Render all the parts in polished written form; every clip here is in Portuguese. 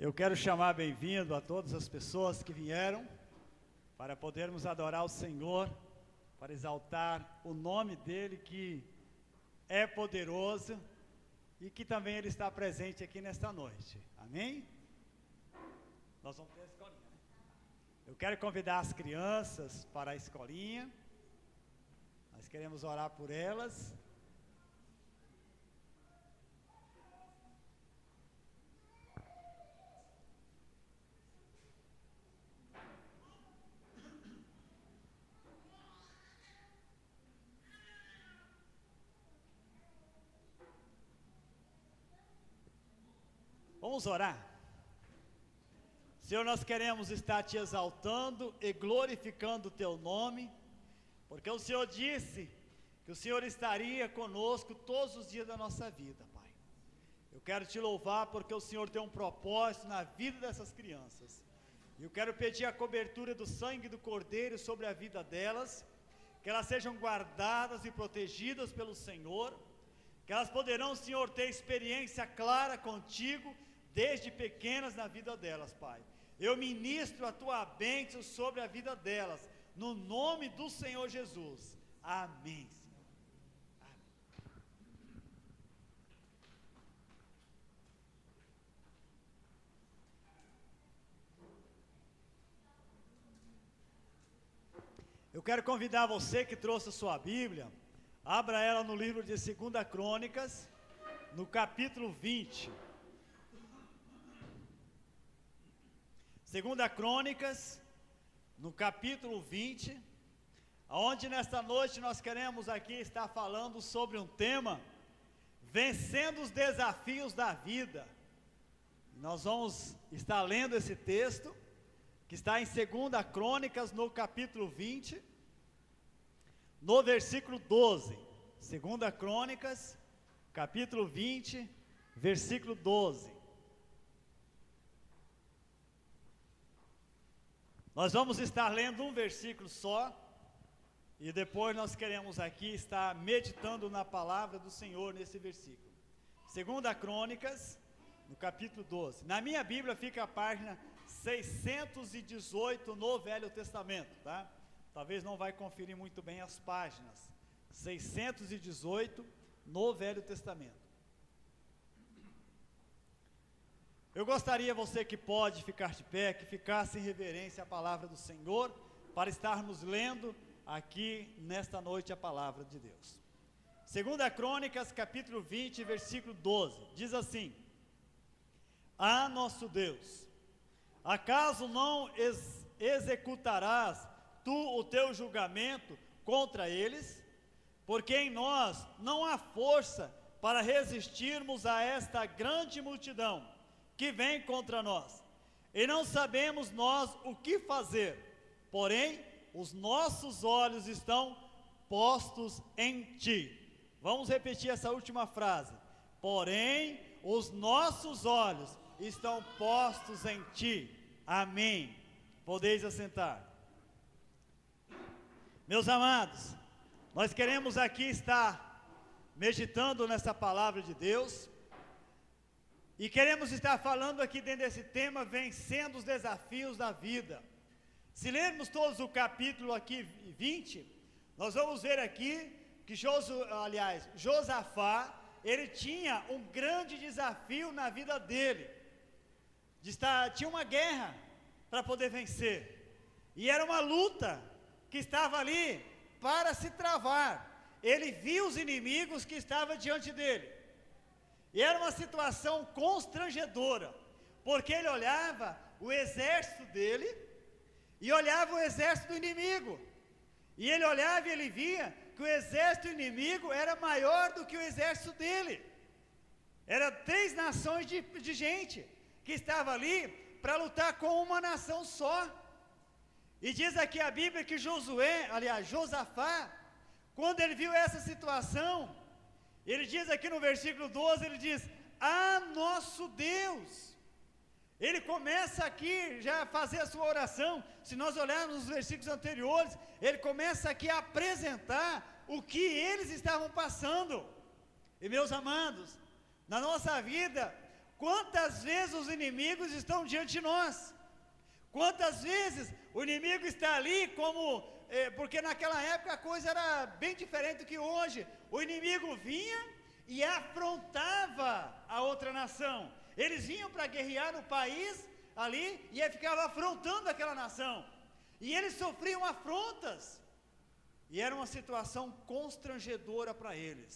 Eu quero chamar bem-vindo a todas as pessoas que vieram para podermos adorar o Senhor, para exaltar o nome dEle que é poderoso e que também Ele está presente aqui nesta noite. Amém? Nós vamos ter a escolinha, né? Eu quero convidar as crianças para a escolinha. Nós queremos orar por elas. Vamos orar. Senhor, nós queremos estar te exaltando e glorificando o teu nome, porque o Senhor disse que o Senhor estaria conosco todos os dias da nossa vida, Pai. Eu quero te louvar porque o Senhor tem um propósito na vida dessas crianças. E eu quero pedir a cobertura do sangue do Cordeiro sobre a vida delas, que elas sejam guardadas e protegidas pelo Senhor, que elas poderão, Senhor, ter experiência clara contigo, desde pequenas na vida delas, Pai. Eu ministro a tua bênção sobre a vida delas, no nome do Senhor Jesus. Amém, Senhor. Amém. Eu quero convidar você que trouxe a sua Bíblia, abra ela no livro de 2 Crônicas, no capítulo 20. 2 Crônicas, no capítulo 20, onde nesta noite nós queremos aqui estar falando sobre um tema, vencendo os desafios da vida. Nós vamos estar lendo esse texto, que está em 2 Crônicas, no capítulo 20, no versículo 12. 2 Crônicas, capítulo 20, versículo 12. Nós vamos estar lendo um versículo só, e depois nós queremos aqui estar meditando na palavra do Senhor nesse versículo. 2 Crônicas, no capítulo 12. Na minha Bíblia fica a página 618 no Velho Testamento, tá? Talvez não vai conferir muito bem as páginas. 618 no Velho Testamento. Eu gostaria, você que pode ficar de pé, que ficasse em reverência à palavra do Senhor, para estarmos lendo aqui nesta noite a palavra de Deus. 2 Crônicas, capítulo 20, versículo 12, diz assim: Ah, nosso Deus, acaso não executarás tu o teu julgamento contra eles? Porque em nós não há força para resistirmos a esta grande multidão que vem contra nós, e não sabemos nós o que fazer, porém os nossos olhos estão postos em ti. Vamos repetir essa última frase: porém os nossos olhos estão postos em ti. Amém. Podeis assentar. Meus amados, nós queremos aqui estar meditando nessa palavra de Deus, e queremos estar falando aqui dentro desse tema, vencendo os desafios da vida. Se lermos todos o capítulo aqui 20, nós vamos ver aqui que Josafá, ele tinha um grande desafio na vida dele. Tinha uma guerra para poder vencer, e era uma luta que estava ali para se travar. Ele viu os inimigos que estavam diante dele, e era uma situação constrangedora, porque ele olhava o exército dele e olhava o exército do inimigo, e ele olhava e ele via que o exército inimigo era maior do que o exército dele. Eram 3 nações de gente que estava ali para lutar com uma nação só. E diz aqui a Bíblia que Josafá, quando ele viu essa situação, ele diz aqui no versículo 12, ele diz: Ah, nosso Deus. Ele começa aqui já a fazer a sua oração. Se nós olharmos os versículos anteriores, ele começa aqui a apresentar o que eles estavam passando. E meus amados, na nossa vida, quantas vezes os inimigos estão diante de nós? Quantas vezes o inimigo está ali porque naquela época a coisa era bem diferente do que hoje. O inimigo vinha e afrontava a outra nação. Eles vinham para guerrear no país ali e aí ficava afrontando aquela nação. E eles sofriam afrontas. E era uma situação constrangedora para eles.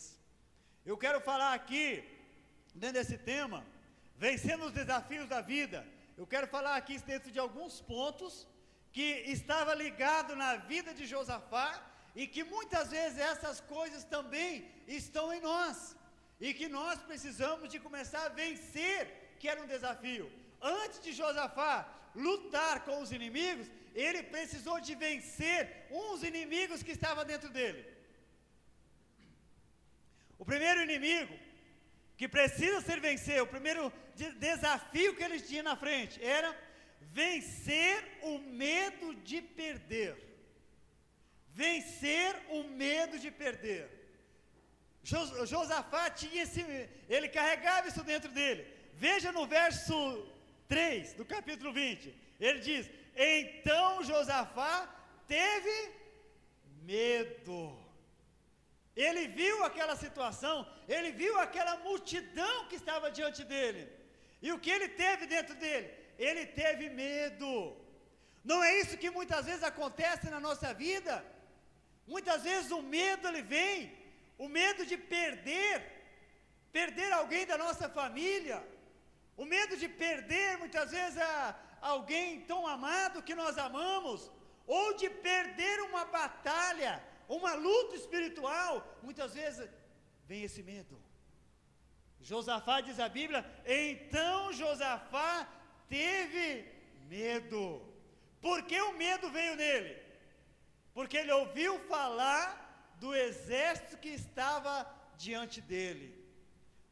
Eu quero falar aqui, dentro desse tema, vencendo os desafios da vida. Eu quero falar aqui dentro de alguns pontos que estava ligado na vida de Josafá e que muitas vezes essas coisas também estão em nós e que nós precisamos de começar a vencer, que era um desafio. Antes de Josafá lutar com os inimigos, ele precisou de vencer uns inimigos que estavam dentro dele. O primeiro inimigo que precisa ser vencido, o primeiro desafio que eles tinham na frente, era vencer o medo de perder. Vencer o medo de perder. Josafá tinha ele carregava isso dentro dele. Veja no verso 3 do capítulo 20, ele diz: então Josafá teve medo. Ele viu aquela situação, ele viu aquela multidão que estava diante dele. E o que ele teve dentro dele? Ele teve medo. Não é isso que muitas vezes acontece na nossa vida? Muitas vezes o medo ele vem, o medo de perder alguém da nossa família, o medo de perder muitas vezes alguém tão amado que nós amamos, ou de perder uma batalha, uma luta espiritual. Muitas vezes vem esse medo. Josafá, diz a Bíblia, então Josafá teve medo. Por que o medo veio nele? Porque ele ouviu falar do exército que estava diante dele,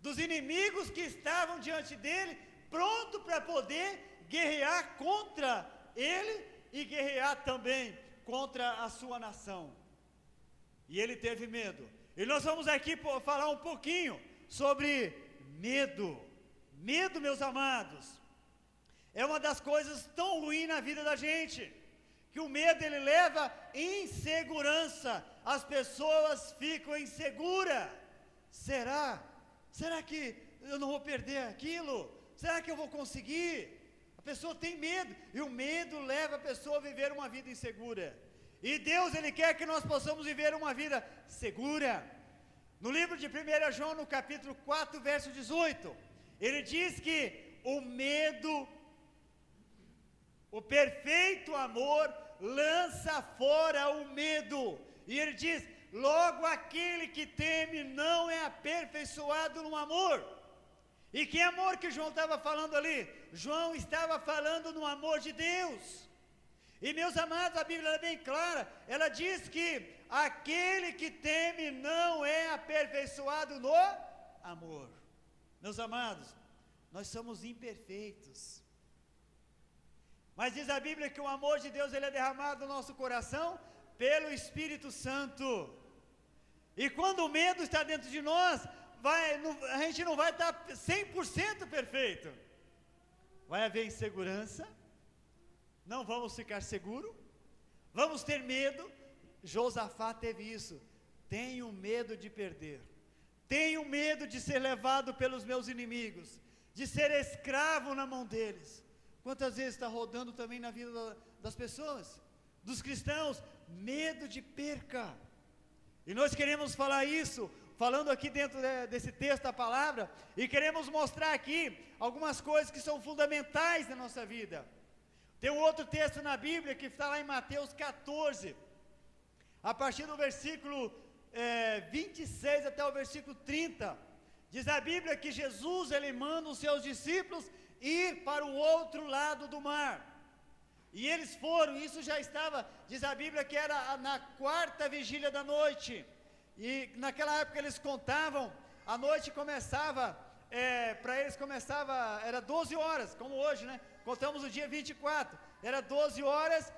dos inimigos que estavam diante dele, pronto para poder guerrear contra ele e guerrear também contra a sua nação. E ele teve medo. E nós vamos aqui falar um pouquinho sobre medo. Medo, meus amados, é uma das coisas tão ruins na vida da gente, que o medo ele leva insegurança. As pessoas ficam inseguras. Será que eu não vou perder aquilo? Será que eu vou conseguir? A pessoa tem medo, e o medo leva a pessoa a viver uma vida insegura. E Deus ele quer que nós possamos viver uma vida segura. No livro de 1 João, no capítulo 4, verso 18, ele diz que o medo, o perfeito amor lança fora o medo. E ele diz: logo aquele que teme não é aperfeiçoado no amor. E que amor que João estava falando ali? João estava falando no amor de Deus. E meus amados, a Bíblia é bem clara, ela diz que aquele que teme não é aperfeiçoado no amor. Meus amados, nós somos imperfeitos, mas diz a Bíblia que o amor de Deus ele é derramado no nosso coração pelo Espírito Santo. E quando o medo está dentro de nós, a gente não vai estar 100% perfeito. Vai haver insegurança, não vamos ficar seguros, vamos ter medo. Josafá teve isso. Tenho medo de perder, tenho medo de ser levado pelos meus inimigos, de ser escravo na mão deles. Quantas vezes está rodando também na vida das pessoas, dos cristãos, medo de perca. E nós queremos falar isso, falando aqui dentro desse texto da palavra, e queremos mostrar aqui algumas coisas que são fundamentais na nossa vida. Tem um outro texto na Bíblia que está lá em Mateus 14, a partir do versículo 26 até o versículo 30, diz a Bíblia que Jesus ele manda os seus discípulos ir para o outro lado do mar. E eles foram, isso já estava, diz a Bíblia que era na quarta vigília da noite. E naquela época eles contavam, a noite começava, para eles começava, era 12 horas, como hoje, né? Contamos o dia 24, era 12 horas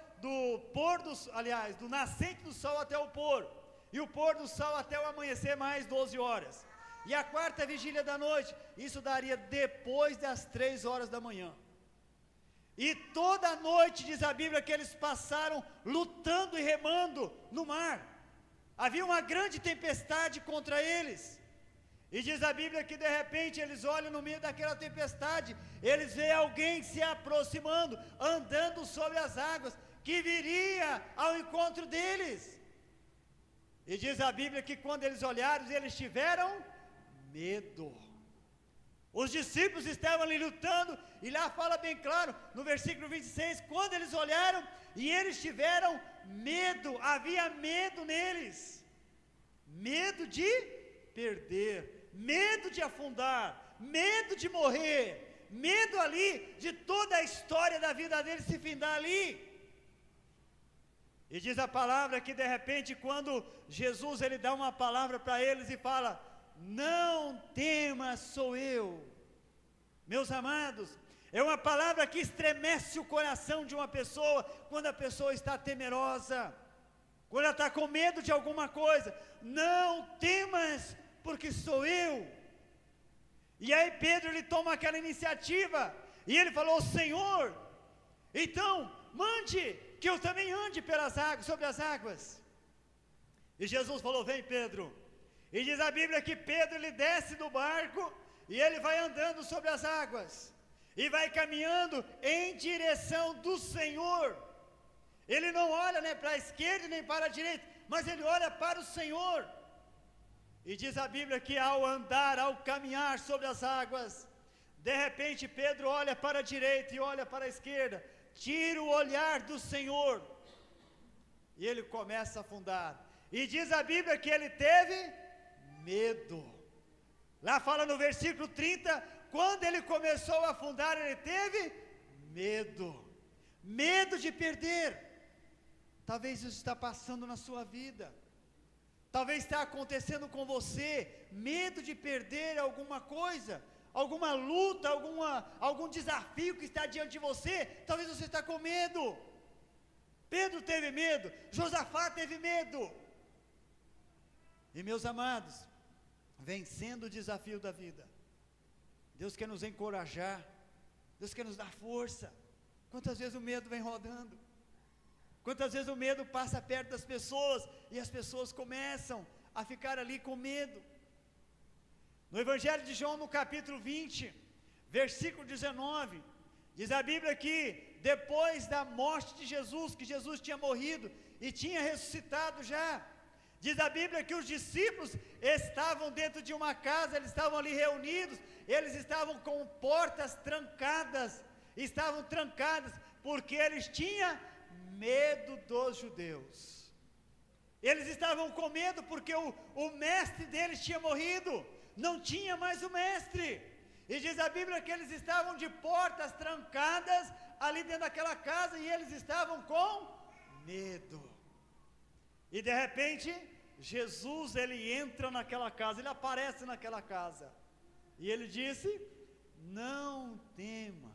do nascente do sol até o pôr. E o pôr do sol até o amanhecer mais 12 horas. e a quarta vigília da noite, isso daria depois das 3 horas da manhã. E toda a noite, diz a Bíblia, que eles passaram lutando e remando no mar. Havia uma grande tempestade contra eles. E diz a Bíblia que de repente eles olham no meio daquela tempestade, eles veem alguém se aproximando, andando sobre as águas, que viria ao encontro deles. E diz a Bíblia que quando eles olharam, eles tiveram medo. Os discípulos estavam ali lutando, e lá fala bem claro, no versículo 26, quando eles olharam, e eles tiveram medo, havia medo neles, medo de perder, medo de afundar, medo de morrer, medo ali de toda a história da vida deles se findar ali. E diz a palavra que de repente quando Jesus ele dá uma palavra para eles e fala, não temas, sou eu. Meus amados, é uma palavra que estremece o coração de uma pessoa, quando a pessoa está temerosa, quando ela está com medo de alguma coisa. Não temas, porque sou eu. E aí Pedro ele toma aquela iniciativa, e ele falou, Senhor, então mande que eu também ande pelas águas, sobre as águas. E Jesus falou, vem Pedro. E diz a Bíblia que Pedro ele desce do barco, e ele vai andando sobre as águas, e vai caminhando em direção do Senhor. Ele não olha nem para a esquerda nem para a direita, mas ele olha para o Senhor. E diz a Bíblia que ao andar, ao caminhar sobre as águas, de repente Pedro olha para a direita e olha para a esquerda, tira o olhar do Senhor, e ele começa a afundar. E diz a Bíblia que ele teve medo. Lá fala no versículo 30, quando ele começou a afundar, ele teve medo, medo de perder. Talvez isso está passando na sua vida, talvez está acontecendo com você, medo de perder alguma coisa, alguma luta, algum desafio que está diante de você, talvez você está com medo. Pedro teve medo, Josafá teve medo. E meus amados, vencendo o desafio da vida, Deus quer nos encorajar, Deus quer nos dar força. Quantas vezes o medo vem rodando, quantas vezes o medo passa perto das pessoas, e as pessoas começam a ficar ali com medo. No Evangelho de João, no capítulo 20, versículo 19, diz a Bíblia que depois da morte de Jesus, que Jesus tinha morrido e tinha ressuscitado já, diz a Bíblia que os discípulos estavam dentro de uma casa, eles estavam ali reunidos, eles estavam com portas trancadas, estavam trancadas, porque eles tinham medo dos judeus. Eles estavam com medo porque o mestre deles tinha morrido, não tinha mais o mestre. E diz a Bíblia que eles estavam de portas trancadas ali dentro daquela casa, e eles estavam com medo. E de repente, Jesus ele entra naquela casa, ele aparece naquela casa, e ele disse, não temas.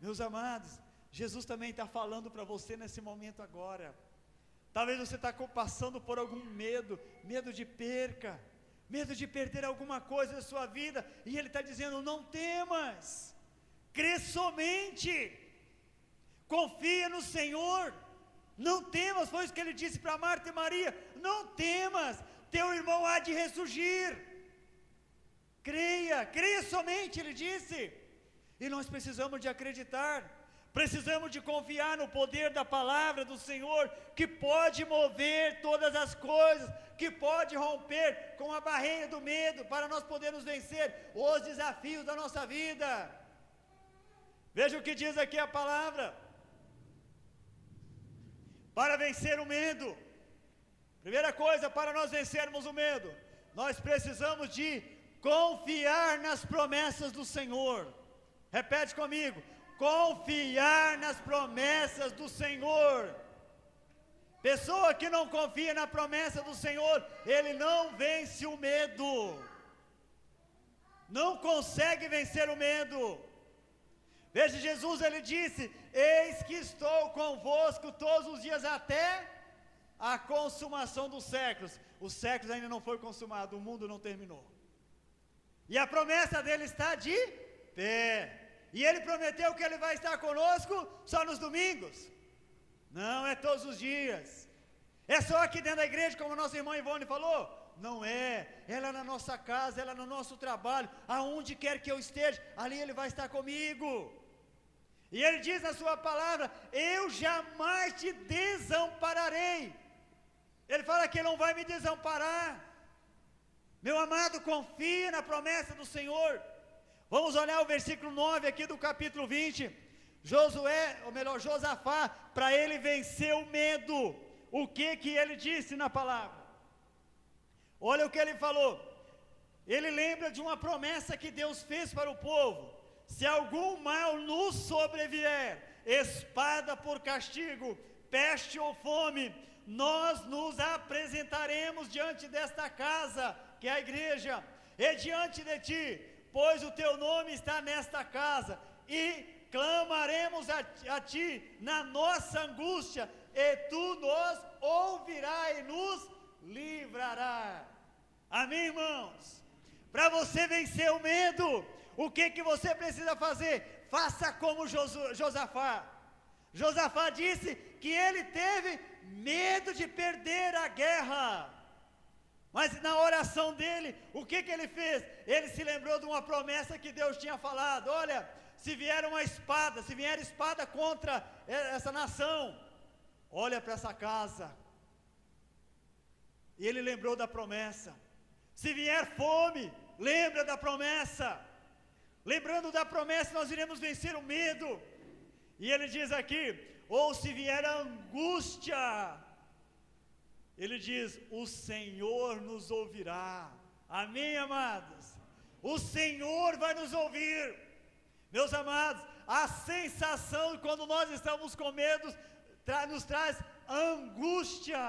Meus amados, Jesus também está falando para você nesse momento agora. Talvez você está passando por algum medo, medo de perca, medo de perder alguma coisa da sua vida, e ele está dizendo, não temas, crê somente, confia no Senhor, não temas. Foi isso que ele disse para Marta e Maria, não temas, teu irmão há de ressurgir, creia somente, ele disse. E nós precisamos de acreditar, precisamos de confiar no poder da palavra do Senhor, que pode mover todas as coisas, que pode romper com a barreira do medo, para nós podermos vencer os desafios da nossa vida. Veja o que diz aqui a palavra. Para vencer o medo, primeira coisa, para nós vencermos o medo, nós precisamos de confiar nas promessas do Senhor. Repete comigo, confiar nas promessas do Senhor. Pessoa que não confia na promessa do Senhor, ele não vence o medo, não consegue vencer o medo. Veja, Jesus ele disse, eis que estou convosco todos os dias até a consumação dos séculos. Os séculos ainda não foi consumado, o mundo não terminou. E a promessa dele está de pé. E ele prometeu que ele vai estar conosco só nos domingos. Não, é todos os dias. É só aqui dentro da igreja, como a nossa irmã Ivone falou? Não é. Ela é na nossa casa, ela é no nosso trabalho. Aonde quer que eu esteja, ali ele vai estar comigo. E ele diz na sua palavra: eu jamais te desampararei. Ele fala que ele não vai me desamparar. Meu amado, confia na promessa do Senhor. Vamos olhar o versículo 9 aqui do capítulo 20. Josafá, para ele vencer o medo, o que ele disse na palavra? Olha o que ele falou. Ele lembra de uma promessa que Deus fez para o povo: se algum mal nos sobrevier, espada por castigo, peste ou fome, nós nos apresentaremos diante desta casa, que é a igreja, e diante de ti, pois o teu nome está nesta casa, e clamaremos a ti na nossa angústia, e tu nos ouvirás e nos livrará. Amém, irmãos? Para você vencer o medo, o que você precisa fazer? Faça como Josafá. Josafá disse que ele teve medo de perder a guerra. Mas na oração dele, o que ele fez? Ele se lembrou de uma promessa que Deus tinha falado: olha, se vier uma espada, se vier espada contra essa nação, olha para essa casa. E ele lembrou da promessa. Se vier fome, lembra da promessa. Lembrando da promessa, nós iremos vencer o medo. E ele diz aqui: ou se vier a angústia, ele diz: o Senhor nos ouvirá. Amém, amados? O Senhor vai nos ouvir. Meus amados, a sensação quando nós estamos com medo nos traz angústia.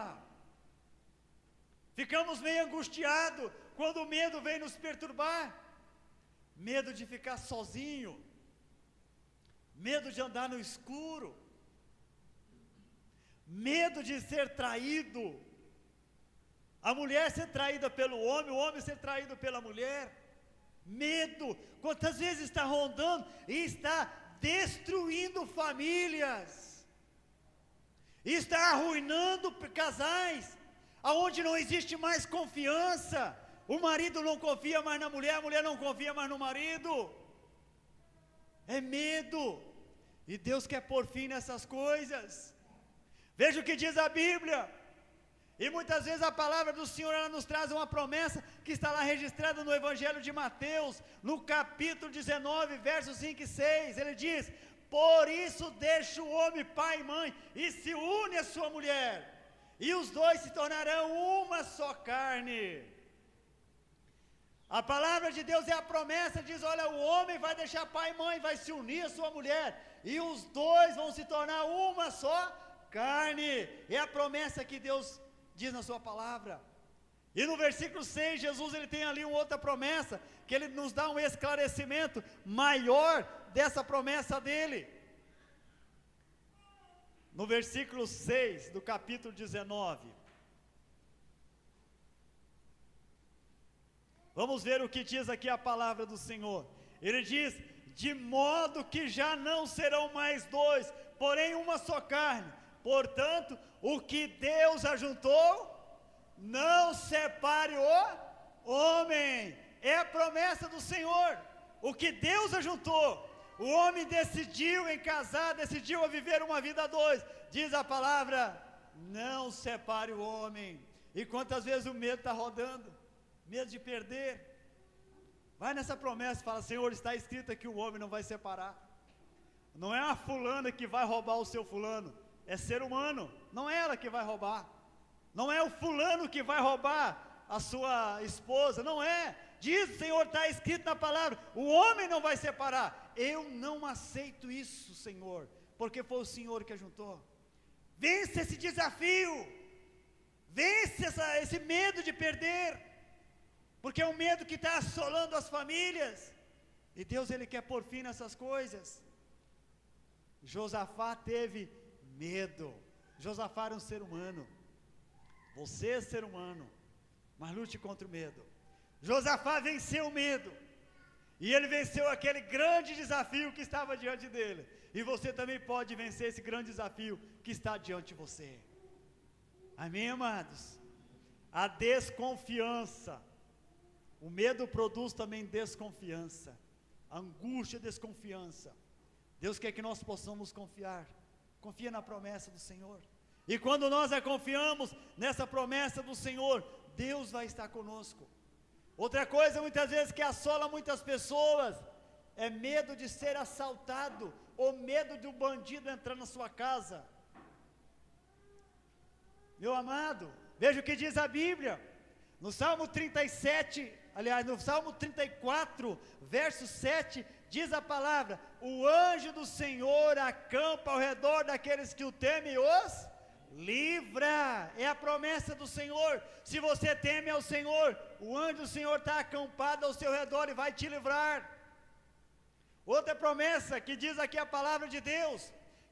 Ficamos meio angustiados quando o medo vem nos perturbar. Medo de ficar sozinho, medo de andar no escuro, medo de ser traído, a mulher ser traída pelo homem, o homem ser traído pela mulher. Medo, quantas vezes está rondando e está destruindo famílias, está arruinando casais, aonde não existe mais confiança. O marido não confia mais na mulher, a mulher não confia mais no marido. É medo. E Deus quer pôr fim nessas coisas. Veja o que diz a Bíblia. E muitas vezes a palavra do Senhor, ela nos traz uma promessa que está lá registrada no Evangelho de Mateus, no capítulo 19, versos 5 e 6. Ele diz: por isso deixa o homem pai e mãe e se une à sua mulher, e os dois se tornarão uma só carne. A palavra de Deus é a promessa, diz: olha, o homem vai deixar pai e mãe, vai se unir à sua mulher, e os dois vão se tornar uma só carne. É a promessa que Deus diz na sua palavra. E no versículo 6, Jesus ele tem ali uma outra promessa, que ele nos dá um esclarecimento maior dessa promessa dele. No versículo 6 do capítulo 19, vamos ver o que diz aqui a palavra do Senhor. Ele diz: de modo que já não serão mais dois, porém uma só carne. Portanto, o que Deus ajuntou, não separe o homem. É a promessa do Senhor. O que Deus ajuntou, o homem decidiu em casar, decidiu a viver uma vida a dois. Diz a palavra: não separe o homem. E quantas vezes o medo está rodando? Medo de perder. Vai nessa promessa e fala: Senhor, está escrito que o homem não vai separar. Não é a fulana que vai roubar o seu fulano, é ser humano, não é ela que vai roubar. Não é o fulano que vai roubar a sua esposa, não é. Diz o Senhor, está escrito na palavra: o homem não vai separar. Eu não aceito isso, Senhor, porque foi o Senhor que ajuntou. Vence esse desafio, vence esse medo de perder, porque é um medo que está assolando as famílias, e Deus ele quer pôr fim nessas coisas. Josafá teve medo. Josafá era um ser humano, Você é ser humano, mas lute contra o medo. Josafá venceu o medo, e ele venceu aquele grande desafio que estava diante dele, e você também pode vencer esse grande desafio que está diante de você. Amém, amados? A desconfiança, o medo produz também desconfiança, angústia, desconfiança. Deus quer que nós possamos confiar, confia na promessa do Senhor, e quando nós confiamos nessa promessa do Senhor, Deus vai estar conosco. Outra coisa muitas vezes que assola muitas pessoas, é medo de ser assaltado, ou medo de um bandido entrar na sua casa. Meu amado, veja o que diz a Bíblia, no Salmo 37, aliás, no Salmo 34, verso 7, diz a palavra: o anjo do Senhor acampa ao redor daqueles que o temem e os livra. É a promessa do Senhor. Se você teme ao Senhor, o anjo do Senhor está acampado ao seu redor e vai te livrar. Outra promessa que diz aqui a palavra de Deus,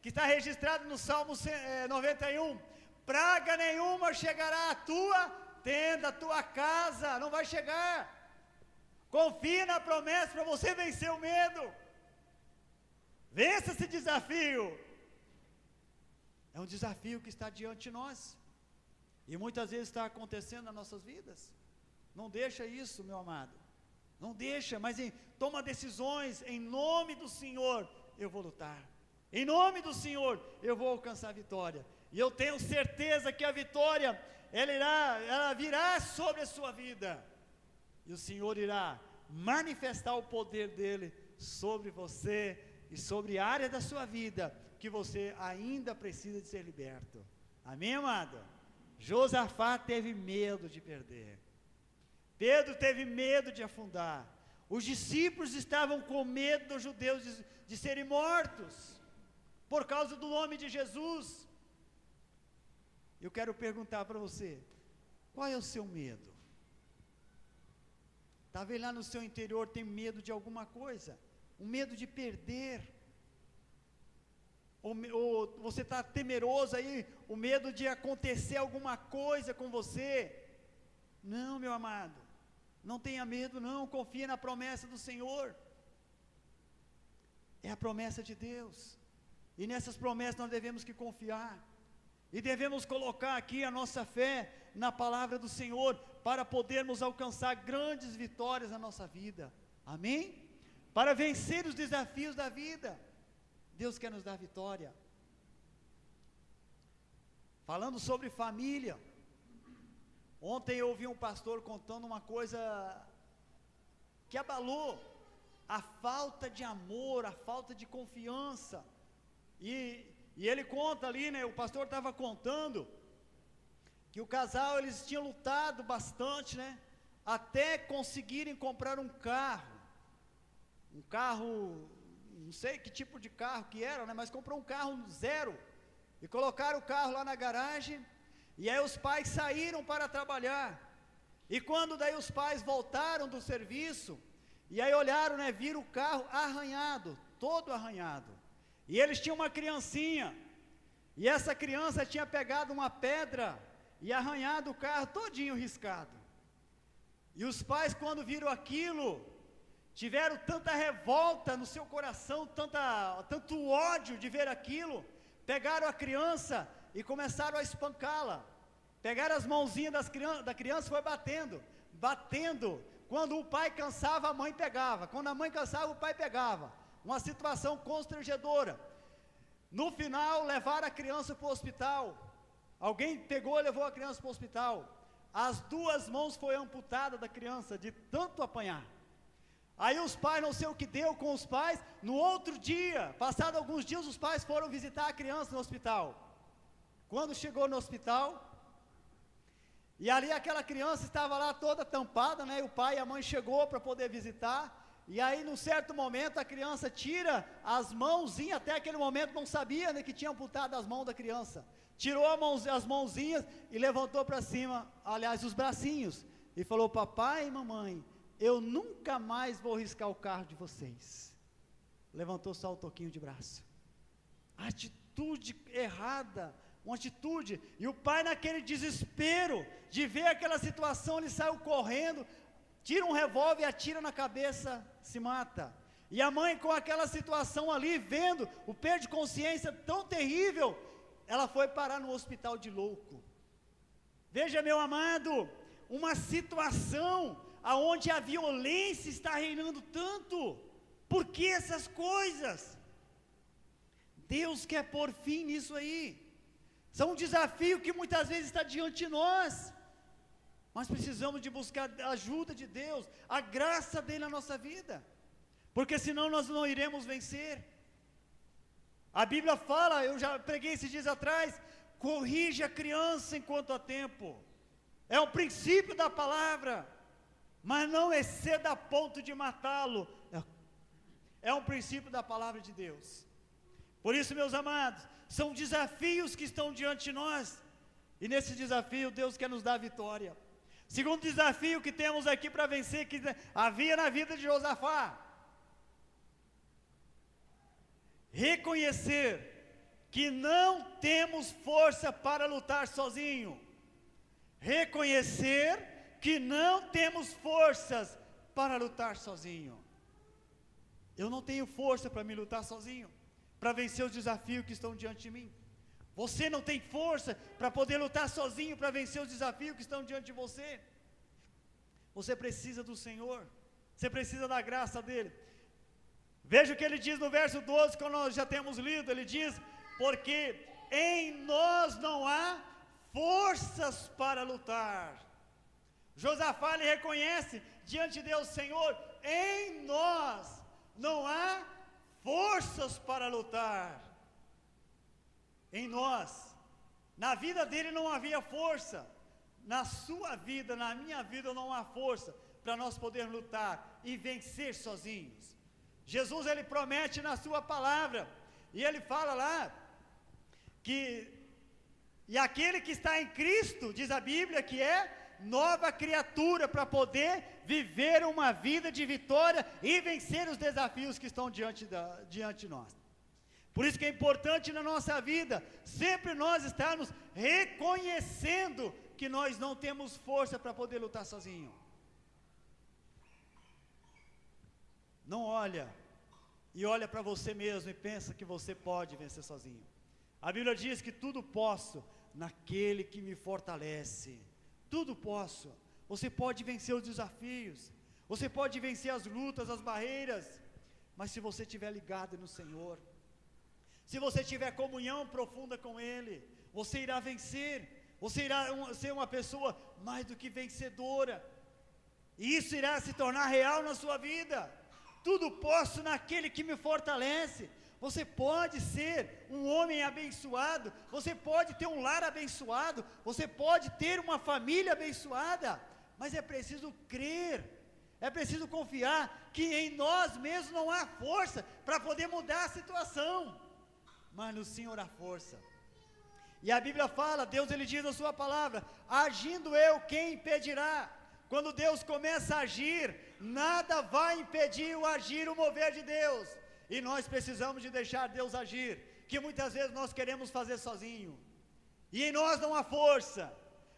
que está registrado no Salmo 91, praga nenhuma chegará à tua tenda, à tua casa, não vai chegar. Confie na promessa para você vencer o medo. Vença esse desafio. É um desafio que está diante de nós, e muitas vezes está acontecendo nas nossas vidas. Não deixa isso, meu amado, não deixa, mas toma decisões. Em nome do Senhor eu vou lutar, em nome do Senhor eu vou alcançar a vitória, e eu tenho certeza que a vitória, ela virá sobre a sua vida, e o Senhor irá manifestar o poder dele sobre você, e sobre a área da sua vida, que você ainda precisa de ser liberto. Amém, amado? Josafá teve medo de perder, Pedro teve medo de afundar, os discípulos estavam com medo dos judeus de serem mortos, por causa do nome de Jesus. Eu quero perguntar para você, qual é o seu medo? Talvez lá no seu interior tem medo de alguma coisa, um medo de perder, ou você está temeroso aí, o medo de acontecer alguma coisa com você. Não, meu amado, não tenha medo não, confie na promessa do Senhor, é a promessa de Deus, e nessas promessas nós devemos que confiar, e devemos colocar aqui a nossa fé na palavra do Senhor, para podermos alcançar grandes vitórias na nossa vida. Amém? Para vencer os desafios da vida, Deus quer nos dar vitória. Falando sobre família, ontem eu ouvi um pastor contando uma coisa que abalou a falta de amor, a falta de confiança, e ele conta ali, né, o pastor estava contando, que o casal, eles tinham lutado bastante, né, até conseguirem comprar um carro, não sei que tipo de carro que era, né, mas comprou um carro zero, e colocaram o carro lá na garagem, e aí os pais saíram para trabalhar, e quando daí os pais voltaram do serviço, e aí olharam, né, viram o carro arranhado, todo arranhado, e eles tinham uma criancinha, e essa criança tinha pegado uma pedra, e arranhado o carro todinho riscado, e os pais quando viram aquilo, tiveram tanta revolta no seu coração, tanto ódio de ver aquilo, pegaram a criança e começaram a espancá-la, pegaram as mãozinhas da criança e foi batendo, quando o pai cansava a mãe pegava, quando a mãe cansava o pai pegava, uma situação constrangedora. No final levaram a criança para o hospital, alguém pegou e levou a criança para o hospital, as duas mãos foram amputadas da criança, de tanto apanhar. Aí os pais, não sei o que deu com os pais, no outro dia, passado alguns dias, os pais foram visitar a criança no hospital. Quando chegou no hospital, e ali aquela criança estava lá toda tampada, né, e o pai e a mãe chegou para poder visitar, e aí num certo momento a criança tira as mãozinhas, até aquele momento não sabia, né, que tinha amputado as mãos da criança, tirou as mãozinhas e levantou para cima, aliás os bracinhos, e falou: papai e mamãe, eu nunca mais vou riscar o carro de vocês. Levantou só o toquinho de braço. Atitude errada, uma atitude, e o pai naquele desespero de ver aquela situação, ele saiu correndo, tira um revólver e atira na cabeça, se mata. E a mãe com aquela situação ali, vendo o perda de consciência tão terrível, ela foi parar no hospital de louco. Veja, meu amado, uma situação aonde a violência está reinando tanto. Por que essas coisas? Deus quer pôr fim nisso aí. São um desafio que muitas vezes está diante de nós, mas precisamos de buscar a ajuda de Deus, a graça dele na nossa vida, porque senão nós não iremos vencer. A Bíblia fala, eu já preguei esses dias atrás, corrige a criança enquanto há tempo. É um princípio da palavra, mas não exceda a ponto de matá-lo. É um princípio da palavra de Deus. Por isso, meus amados, são desafios que estão diante de nós, e nesse desafio Deus quer nos dar vitória. Segundo desafio que temos aqui para vencer, que havia na vida de Josafá: reconhecer que não temos força para lutar sozinho. Reconhecer que não temos forças para lutar sozinho. Eu não tenho força para me lutar sozinho, para vencer os desafios que estão diante de mim. Você não tem força para poder lutar sozinho, para vencer os desafios que estão diante de você. Você precisa do Senhor, você precisa da graça dEle. Veja o que ele diz no verso 12, que nós já temos lido. Ele diz: porque em nós não há forças para lutar. Josafá, ele reconhece diante de Deus: Senhor, em nós não há forças para lutar. Em nós, na vida dele não havia força, na sua vida, na minha vida não há força para nós podermos lutar e vencer sozinhos. Jesus, ele promete na sua palavra, e ele fala lá, que, e aquele que está em Cristo, diz a Bíblia, que é nova criatura, para poder viver uma vida de vitória e vencer os desafios que estão diante de nós. Por isso que é importante na nossa vida, sempre nós estarmos reconhecendo que nós não temos força para poder lutar sozinho. Não olha para você mesmo e pensa que você pode vencer sozinho. A Bíblia diz que tudo posso naquele que me fortalece. Tudo posso. Você pode vencer os desafios, você pode vencer as lutas, as barreiras, mas se você estiver ligado no Senhor, se você tiver comunhão profunda com Ele, você irá vencer, você irá ser uma pessoa mais do que vencedora, e isso irá se tornar real na sua vida. Tudo posso naquele que me fortalece. Você pode ser um homem abençoado, você pode ter um lar abençoado, você pode ter uma família abençoada, mas é preciso crer, é preciso confiar que em nós mesmos não há força para poder mudar a situação, mas no Senhor há força. E a Bíblia fala, Deus, ele diz na sua palavra: agindo eu, quem impedirá? Quando Deus começa a agir, nada vai impedir o agir, o mover de Deus. E nós precisamos de deixar Deus agir, que muitas vezes nós queremos fazer sozinho, e em nós não há força,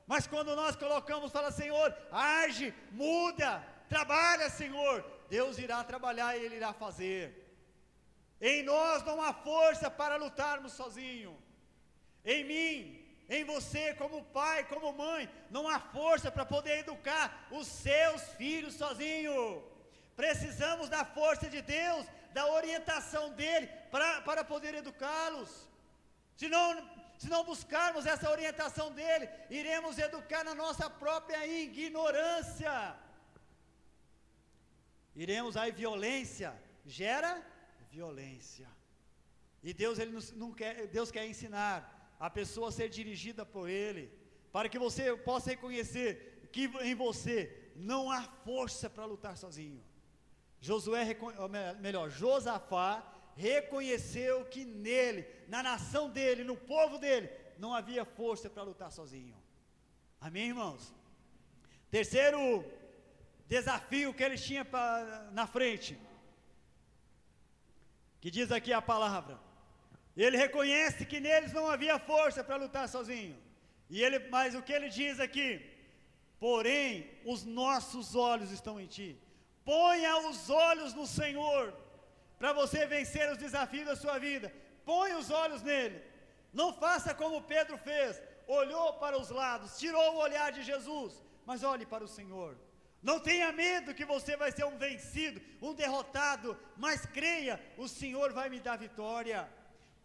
mas quando nós colocamos, fala: Senhor, age, muda, trabalha, Senhor, Deus irá trabalhar e Ele irá fazer. Em nós não há força para lutarmos sozinho. Em mim, em você, como pai, como mãe, não há força para poder educar os seus filhos sozinho. Precisamos da força de Deus, da orientação dEle, para poder educá-los. Se não buscarmos essa orientação dEle, iremos educar na nossa própria ignorância. Aí violência gera violência. E Deus, Deus quer ensinar a pessoa a ser dirigida por Ele, para que você possa reconhecer que em você não há força para lutar sozinho. Josafá reconheceu que nele, na nação dele, no povo dele, não havia força para lutar sozinho. Amém, irmãos? Terceiro desafio que ele tinha na frente, que diz aqui a palavra: Ele reconhece que neles não havia força para lutar sozinho. Mas o que ele diz aqui? Porém, os nossos olhos estão em ti. Ponha os olhos no Senhor, para você vencer os desafios da sua vida. Ponha os olhos nele. Não faça como Pedro fez, olhou para os lados, tirou o olhar de Jesus, mas olhe para o Senhor. Não tenha medo que você vai ser um vencido, um derrotado, mas creia, o Senhor vai me dar vitória.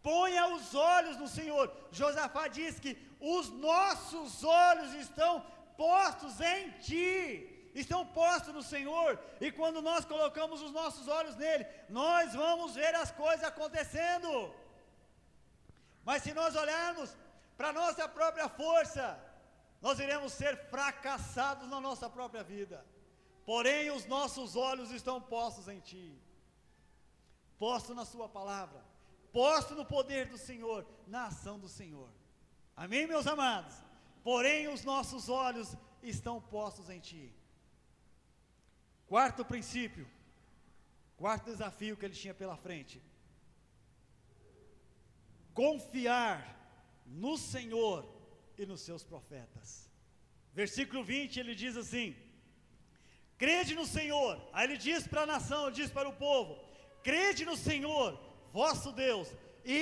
Ponha os olhos no Senhor. Josafá diz que os nossos olhos estão postos em ti, estão postos no Senhor, e quando nós colocamos os nossos olhos nele, nós vamos ver as coisas acontecendo. Mas se nós olharmos para a nossa própria força, nós iremos ser fracassados na nossa própria vida. Porém, os nossos olhos estão postos em ti, postos na sua palavra, posto no poder do Senhor, na ação do Senhor. Amém, meus amados? Porém, os nossos olhos estão postos em ti. Quarto princípio, quarto desafio que ele tinha pela frente: confiar no Senhor e nos seus profetas. Versículo 20, ele diz assim: crede no Senhor. Aí ele diz para a nação, ele diz para o povo: crede no Senhor, vosso Deus, e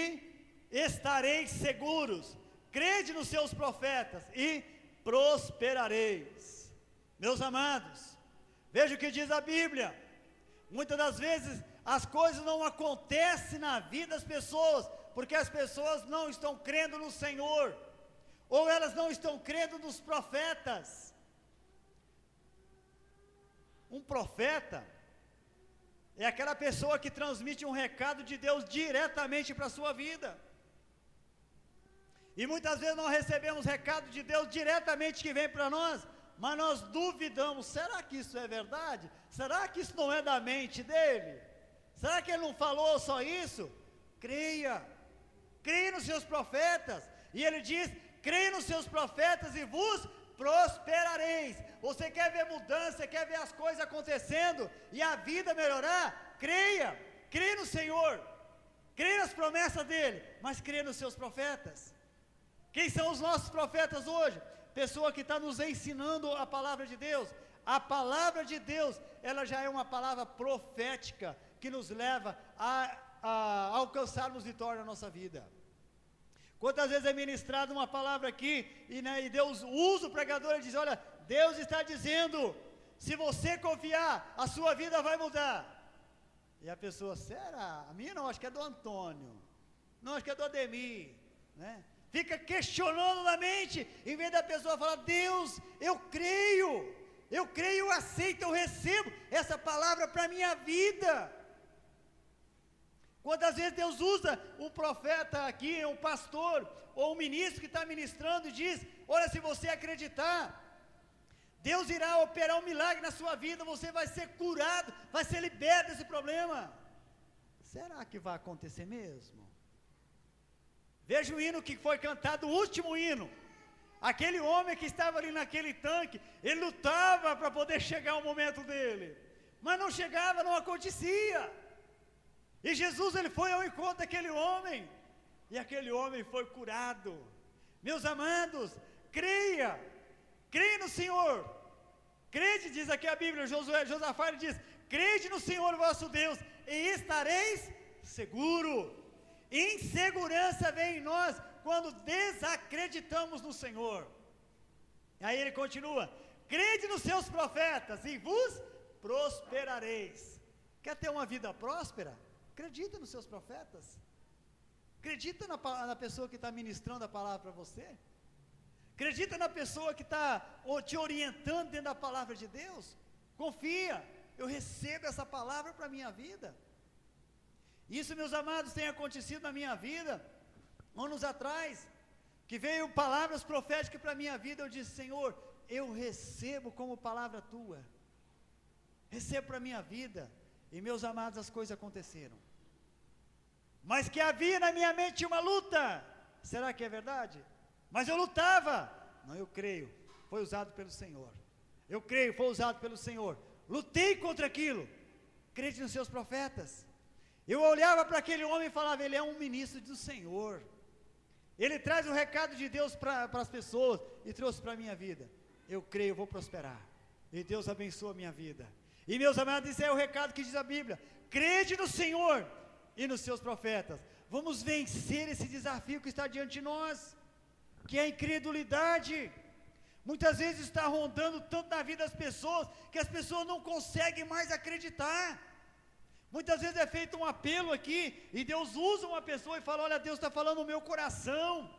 estareis seguros. Crede nos seus profetas e prosperareis. Meus amados, veja o que diz a Bíblia. Muitas das vezes as coisas não acontecem na vida das pessoas, porque as pessoas não estão crendo no Senhor, ou elas não estão crendo nos profetas. Um profeta é aquela pessoa que transmite um recado de Deus diretamente para a sua vida. E muitas vezes nós recebemos recado de Deus diretamente que vem para nós, mas nós duvidamos: será que isso é verdade? Será que isso não é da mente dele? Será que ele não falou só isso? Creia nos seus profetas. E ele diz: creia nos seus profetas e vos prosperareis. Você quer ver mudança, quer ver as coisas acontecendo e a vida melhorar? Creia no Senhor, creia nas promessas dele, mas creia nos seus profetas. Quem são os nossos profetas hoje? Pessoa que está nos ensinando a palavra de Deus. A palavra de Deus, ela já é uma palavra profética, que nos leva a alcançarmos vitória na nossa vida. Quantas vezes é ministrada uma palavra aqui, e Deus usa o pregador e diz: olha, Deus está dizendo, se você confiar, a sua vida vai mudar. E a pessoa: será? A minha não, acho que é do Antônio, não, acho que é do Ademir, né? Fica questionando na mente, em vez da pessoa falar: Deus, eu creio, eu aceito, eu recebo essa palavra para a minha vida. Quantas vezes Deus usa um profeta aqui, um pastor, ou um ministro que está ministrando e diz: olha, se você acreditar, Deus irá operar um milagre na sua vida, você vai ser curado, vai ser liberto desse problema. Será que vai acontecer mesmo? Veja o hino que foi cantado, o último hino. Aquele homem que estava ali naquele tanque, ele lutava para poder chegar o momento dele, mas não chegava, não acontecia. E Jesus, ele foi ao encontro daquele homem, e aquele homem foi curado. Meus amados, creia no Senhor. Crede, diz aqui a Bíblia, Josafá, ele diz: crede no Senhor vosso Deus, e estareis seguro. Insegurança vem em nós quando desacreditamos no Senhor. E aí ele continua: crede nos seus profetas e vos prosperareis. Quer ter uma vida próspera? Acredita nos seus profetas. Acredita na pessoa que está ministrando a palavra para você. Acredita na pessoa que está te orientando dentro da palavra de Deus. Confia, eu recebo essa palavra para a minha vida. Isso, meus amados, tem acontecido na minha vida, anos atrás, que veio palavras proféticas para a minha vida. Eu disse: Senhor, eu recebo como palavra tua, recebo para a minha vida. E, meus amados, as coisas aconteceram. Mas que havia na minha mente uma luta. Será que é verdade? Mas eu lutava. Não, eu creio, foi usado pelo Senhor. Eu creio, foi usado pelo Senhor. Lutei contra aquilo. Crede nos seus profetas. Eu olhava para aquele homem e falava, ele é um ministro do Senhor. Ele traz o recado de Deus para as pessoas e trouxe para a minha vida. Eu creio, eu vou prosperar. E Deus abençoa a minha vida. E meus amados, esse é o recado que diz a Bíblia. Crede no Senhor e nos seus profetas. Vamos vencer esse desafio que está diante de nós, que é a incredulidade. Muitas vezes está rondando tanto na vida das pessoas, que as pessoas não conseguem mais acreditar. Muitas vezes é feito um apelo aqui, e Deus usa uma pessoa e fala, olha, Deus está falando no meu coração.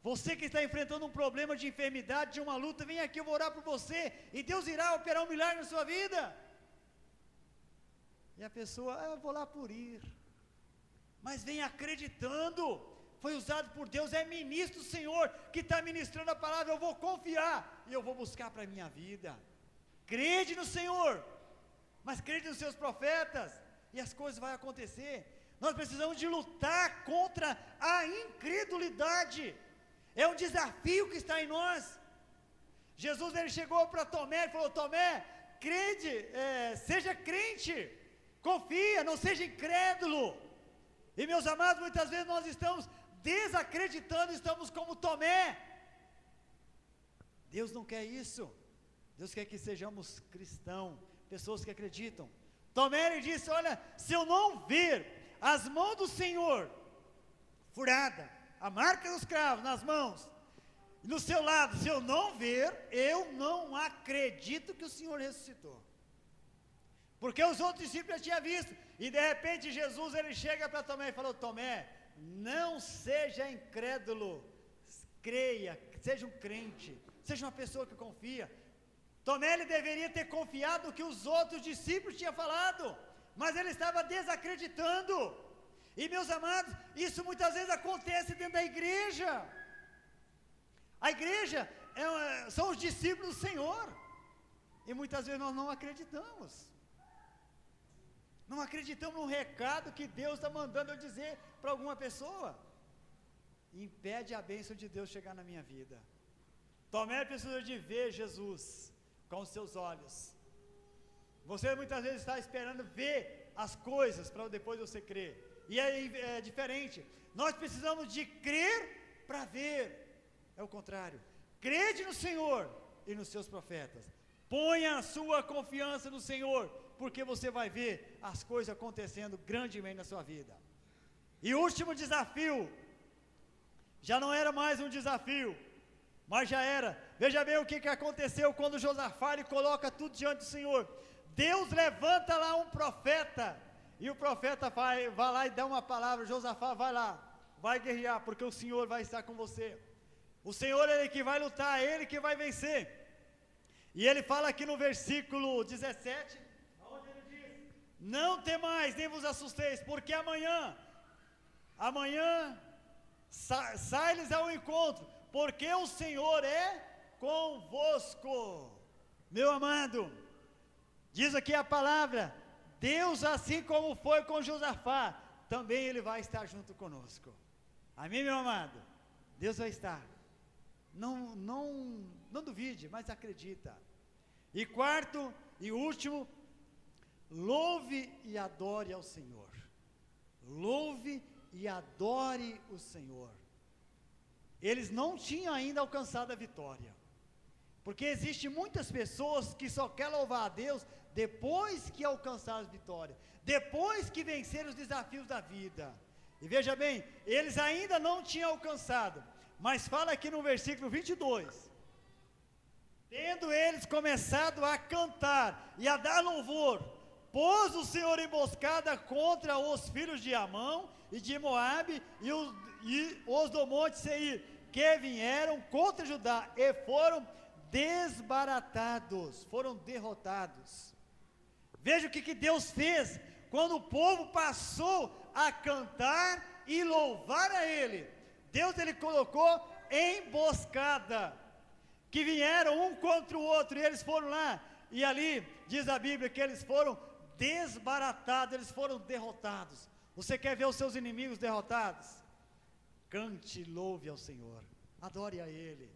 Você que está enfrentando um problema de enfermidade, de uma luta, vem aqui, eu vou orar por você, e Deus irá operar um milagre na sua vida. E a pessoa, eu vou lá por ir. Mas vem acreditando, foi usado por Deus, é ministro do Senhor, que está ministrando a palavra, eu vou confiar, e eu vou buscar para a minha vida. Crede no Senhor, mas crede nos seus profetas, e as coisas vão acontecer. Nós precisamos de lutar contra a incredulidade, é um desafio que está em nós. Jesus, ele chegou para Tomé e falou, Tomé, crede, seja crente, confia, não seja incrédulo. E meus amados, muitas vezes nós estamos desacreditando, estamos como Tomé. Deus não quer isso. Deus quer que sejamos cristãos, pessoas que acreditam. Tomé, ele disse, olha, se eu não ver as mãos do Senhor furada, a marca dos cravos nas mãos, no seu lado, se eu não ver, eu não acredito que o Senhor ressuscitou. Porque os outros discípulos já tinham visto, e de repente Jesus, ele chega para Tomé e falou, Tomé, não seja incrédulo, creia, seja um crente, seja uma pessoa que confia. Tomé, ele deveria ter confiado no que os outros discípulos tinham falado, mas ele estava desacreditando. E meus amados, isso muitas vezes acontece dentro da igreja. A igreja são os discípulos do Senhor, e muitas vezes nós não acreditamos. Não acreditamos no recado que Deus está mandando eu dizer para alguma pessoa. Impede a bênção de Deus chegar na minha vida. Tomé precisa de ver Jesus com os seus olhos. Você muitas vezes está esperando ver as coisas para depois você crer. E é diferente. Nós precisamos de crer para ver. É o contrário. Crede no Senhor e nos seus profetas. Ponha a sua confiança no Senhor, porque você vai ver as coisas acontecendo grandemente na sua vida. E o último desafio, já não era mais um desafio, mas já era. Veja bem o que aconteceu quando Josafá ele coloca tudo diante do Senhor. Deus levanta lá um profeta, e o profeta vai lá e dá uma palavra, Josafá vai lá, vai guerrear, porque o Senhor vai estar com você. O Senhor é Ele que vai lutar, é Ele que vai vencer. E ele fala aqui no versículo 17, onde ele diz, não temais, nem vos assusteis, porque amanhã sai-lhes ao encontro, porque o Senhor é convosco. Meu amado, diz aqui a palavra, Deus assim como foi com Josafá, também Ele vai estar junto conosco. Amém, meu amado? Deus vai estar. Não duvide, mas acredita. E quarto e último, louve e adore ao Senhor. Louve e adore o Senhor. Eles não tinham ainda alcançado a vitória, porque existem muitas pessoas que só querem louvar a Deus depois que alcançar a vitória, depois que vencer os desafios da vida. E veja bem, eles ainda não tinham alcançado, mas fala aqui no versículo 22, tendo eles começado a cantar e a dar louvor, pôs o Senhor emboscada contra os filhos de Amon e de Moabe e os do monte Seir, que vieram contra Judá e foram desbaratados, foram derrotados. Veja o que Deus fez, quando o povo passou a cantar e louvar a Ele. Deus ele colocou emboscada, que vieram um contra o outro, e eles foram lá, e ali diz a Bíblia que eles foram desbaratados, eles foram derrotados. Você quer ver os seus inimigos derrotados? Cante e louve ao Senhor, adore a Ele,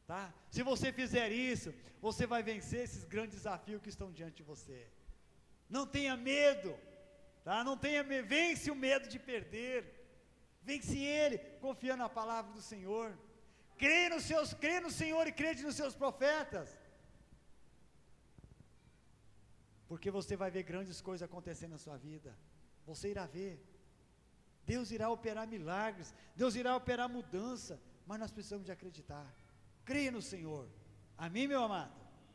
tá? Se você fizer isso, você vai vencer esses grandes desafios que estão diante de você. Não tenha medo, tá? Não tenha, vence o medo de perder, vence ele, confiando na palavra do Senhor, crê no Senhor e crede nos seus profetas, porque você vai ver grandes coisas acontecendo na sua vida, você irá ver, Deus irá operar milagres, Deus irá operar mudança, mas nós precisamos de acreditar, creia no Senhor, amém, meu amado?